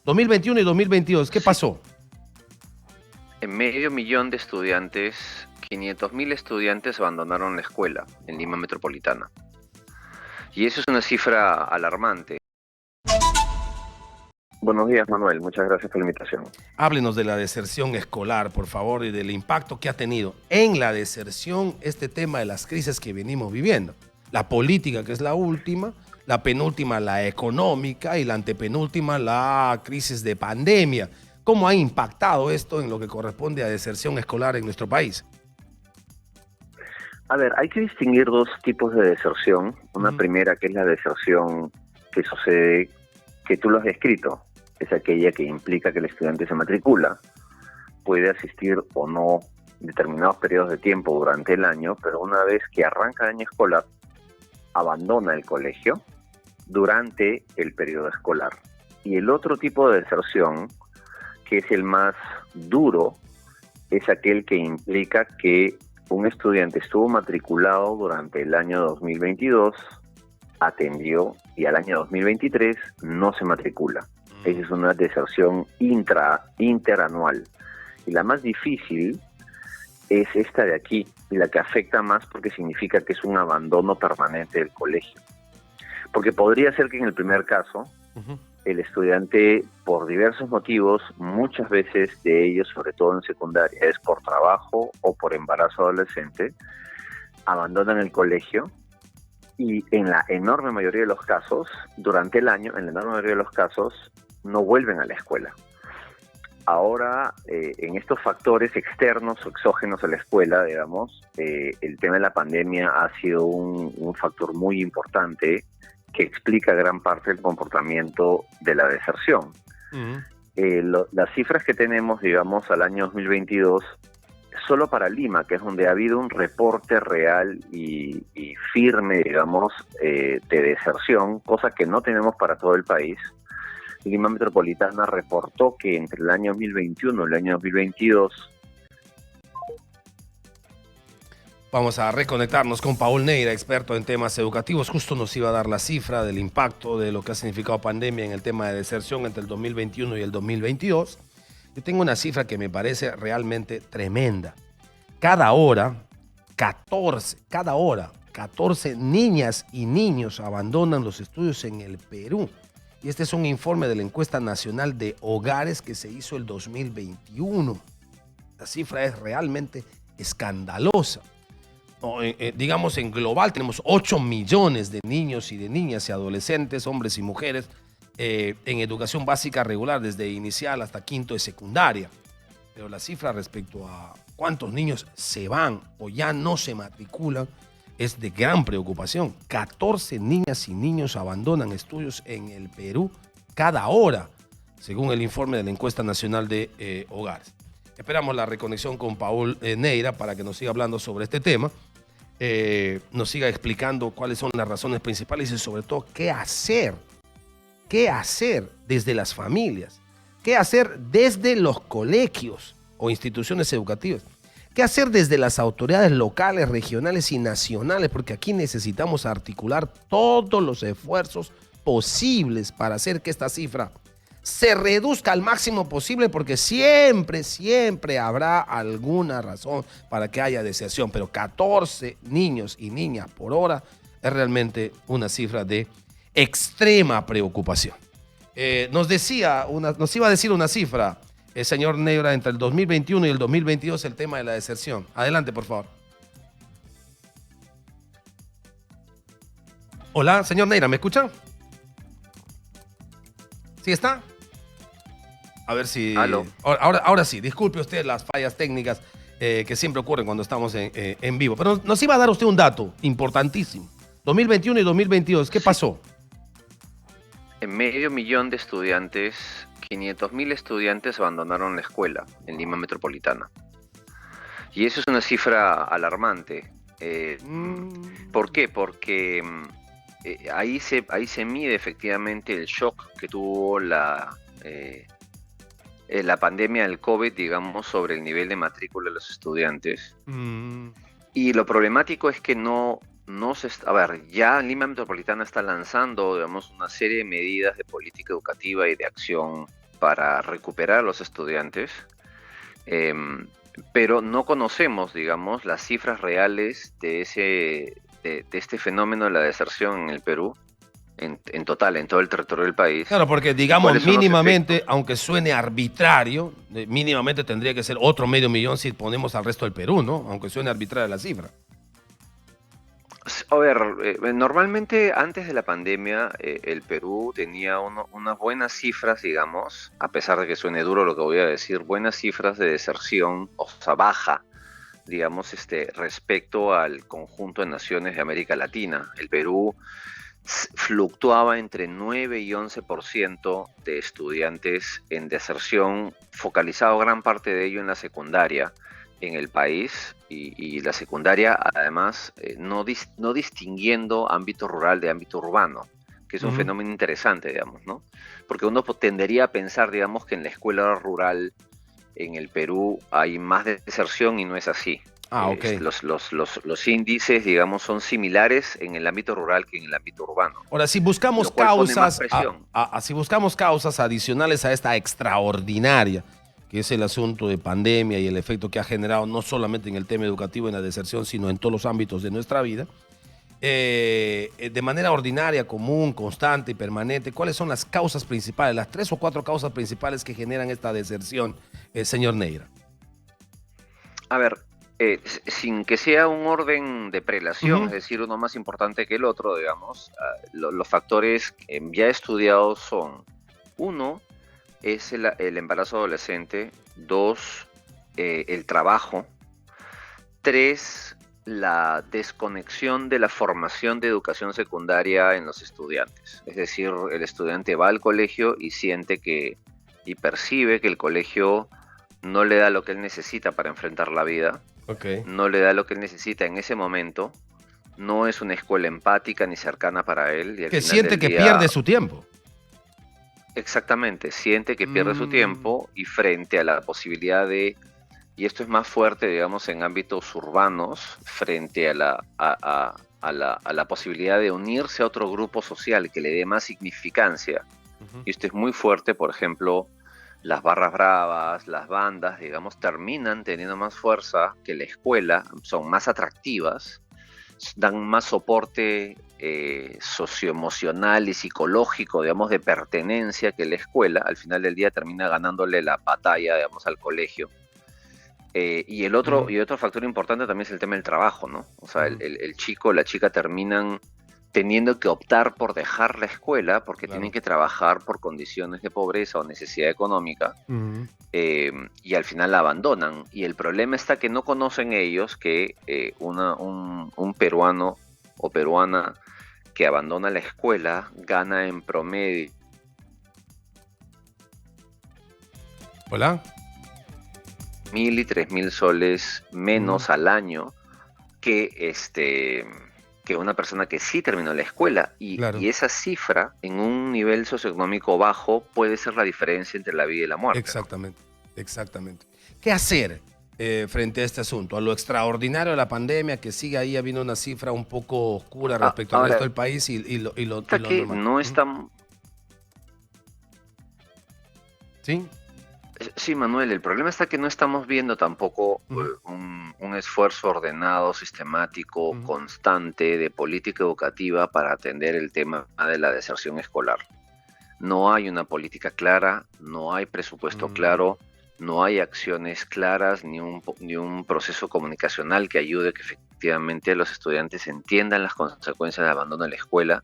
2021 y 2022, ¿qué Sí, pasó? en medio millón de estudiantes, 500.000 estudiantes abandonaron la escuela en Lima Metropolitana. Y eso es una cifra alarmante. Buenos días, Manuel. Muchas gracias por la invitación. Háblenos de la deserción escolar, por favor, y del impacto que ha tenido en la deserción este tema de las crisis que venimos viviendo. La política, que es la última, la penúltima, la económica, y la antepenúltima, la crisis de pandemia. ¿Cómo ha impactado esto en lo que corresponde a deserción escolar en nuestro país? A ver, hay que distinguir dos tipos de deserción. Una Ujú. primera, que es la deserción que sucede, que tú lo has descrito. Es aquella que implica que el estudiante se matricula, puede asistir o no determinados periodos de tiempo durante el año, pero una vez que arranca el año escolar, abandona el colegio durante el periodo escolar. Y el otro tipo de deserción, que es el más duro, es aquel que implica que un estudiante estuvo matriculado durante el año 2022, atendió y al año 2023 no se matricula. Esa es una deserción interanual. Y la más difícil es esta de aquí, y la que afecta más porque significa que es un abandono permanente del colegio. Porque podría ser que en el primer caso, Ujú. el estudiante, por diversos motivos, muchas veces de ellos, sobre todo en secundaria, es por trabajo o por embarazo adolescente, abandonan el colegio y en la enorme mayoría de los casos, durante el año, en la enorme mayoría de los casos, no vuelven a la escuela. Ahora, en estos factores externos o exógenos a la escuela, digamos, el tema de la pandemia ha sido un factor muy importante que explica gran parte del comportamiento de la deserción. Ujú. Las cifras que tenemos, digamos, al año 2022, solo para Lima, que es donde ha habido un reporte real y firme, digamos, de deserción, cosa que no tenemos para todo el país. Lima Metropolitana reportó que entre el año 2021 y el año 2022... Vamos a reconectarnos con Paul Neira, experto en temas educativos. Justo nos iba a dar la cifra del impacto de lo que ha significado pandemia en el tema de deserción entre el 2021 y el 2022. Yo tengo una cifra que me parece realmente tremenda. Cada hora, 14 niñas y niños abandonan los estudios en el Perú. Y este es un informe de la encuesta nacional de hogares que se hizo el 2021. La cifra es realmente escandalosa. Digamos, en global tenemos 8 millones de niños y de niñas y adolescentes, hombres y mujeres, en educación básica regular, desde inicial hasta quinto de secundaria. Pero la cifra respecto a cuántos niños se van o ya no se matriculan es de gran preocupación. 14 niñas y niños abandonan estudios en el Perú cada hora, según el informe de la encuesta nacional de hogares. Esperamos la reconexión con Paul Neira para que nos siga hablando sobre este tema. Nos siga explicando cuáles son las razones principales y sobre todo qué hacer desde las familias, qué hacer desde los colegios o instituciones educativas, qué hacer desde las autoridades locales, regionales y nacionales, porque aquí necesitamos articular todos los esfuerzos posibles para hacer que esta cifra se reduzca al máximo posible, porque siempre habrá alguna razón para que haya deserción, pero 14 niños y niñas por hora es realmente una cifra de extrema preocupación. Nos iba a decir una cifra, señor Neira, entre el 2021 y el 2022, el tema de la deserción. Adelante, por favor. Hola, señor Neira, ¿me escuchan? ¿Sí está? A ver si... ¿Aló? Ahora sí, disculpe usted las fallas técnicas que siempre ocurren cuando estamos en vivo. Pero nos iba a dar usted un dato importantísimo. 2021 y 2022, ¿qué pasó? En medio millón de estudiantes, 500.000 estudiantes abandonaron la escuela en Lima Metropolitana. Y eso es una cifra alarmante. ¿Por qué? Porque ahí se mide efectivamente el shock que tuvo la pandemia del COVID, digamos, sobre el nivel de matrícula de los estudiantes. Y lo problemático es que no se está... A ver, ya Lima Metropolitana está lanzando, digamos, una serie de medidas de política educativa y de acción para recuperar a los estudiantes, pero no conocemos, digamos, las cifras reales de este fenómeno de la deserción en el Perú, en total, en todo el territorio del país. Claro, porque ¿Y digamos cuáles son los mínimamente, efectos? aunque suene arbitrario, mínimamente tendría que ser otro 500.000 si ponemos al resto del Perú, ¿no? Aunque suene arbitraria la cifra. A ver, normalmente antes de la pandemia el Perú tenía unas buenas cifras, digamos, a pesar de que suene duro lo que voy a decir, buenas cifras de deserción, o sea, baja, digamos, respecto al conjunto de naciones de América Latina. El Perú fluctuaba entre 9 y 11% de estudiantes en deserción, focalizado gran parte de ello en la secundaria en el país y la secundaria además no distinguiendo ámbito rural de ámbito urbano, que es un Ujú. fenómeno interesante, digamos, ¿no? Porque uno tendería a pensar, digamos, que en la escuela rural en el Perú hay más deserción y no es así. Ah, ok. Los índices, digamos, son similares en el ámbito rural que en el ámbito urbano, Ahora, si buscamos lo cual pone más causas, presión. si buscamos causas adicionales a esta extraordinaria, que es el asunto de pandemia y el efecto que ha generado no solamente en el tema educativo, en la deserción, sino en todos los ámbitos de nuestra vida, de manera ordinaria, común, constante y permanente, ¿cuáles son las causas principales, las 3 o 4 causas principales que generan esta deserción, señor Neira? A ver, sin que sea un orden de prelación, es Ujú. decir, uno más importante que el otro, digamos, los factores ya estudiados son: uno, es el embarazo adolescente; dos, el trabajo; tres, la desconexión de la formación de educación secundaria en los estudiantes. Es decir, el estudiante va al colegio y siente y percibe que el colegio no le da lo que él necesita para enfrentar la vida, Ok. no le da lo que él necesita en ese momento, no es una escuela empática ni cercana para él, y al Que final siente del que día, pierde su tiempo. exactamente, siente que pierde su Mm, tiempo, y frente a la posibilidad y esto es más fuerte, digamos, en ámbitos urbanos, frente a la posibilidad de unirse a otro grupo social que le dé más significancia. ujú. Y esto es muy fuerte, por ejemplo, las barras bravas, las bandas, digamos, terminan teniendo más fuerza que la escuela, son más atractivas, dan más soporte socioemocional y psicológico, digamos, de pertenencia que la escuela. Al final del día termina ganándole la batalla, digamos, al colegio. Ujú, Y otro factor importante también es el tema del trabajo, ¿no? O sea, ujú. el chico o la chica terminan teniendo que optar por dejar la escuela porque tienen Claro. que trabajar por condiciones de pobreza o necesidad económica, Ujú. y al final la abandonan. Y el problema está que no conocen ellos que un peruano o peruana que abandona la escuela gana en promedio Hola. 1.000 y 3.000 soles Ujú. menos al año que que una persona que sí terminó la escuela, Claro. y esa cifra en un nivel socioeconómico bajo puede ser la diferencia entre la vida y la muerte, ¿no? Exactamente, exactamente. ¿Qué hacer frente a este asunto? A lo extraordinario de la pandemia, que sigue ahí habiendo una cifra un poco oscura respecto al resto Ahora, del país y hasta lo que normal. no Ujú. están. ¿Sí? Sí, Manuel, el problema está que no estamos viendo tampoco Ujú, un esfuerzo ordenado, sistemático, ujú, constante de política educativa para atender el tema de la deserción escolar. No hay una política clara, no hay presupuesto mm. claro, no hay acciones claras, ni un proceso comunicacional que ayude que efectivamente los estudiantes entiendan las consecuencias del abandono de la escuela,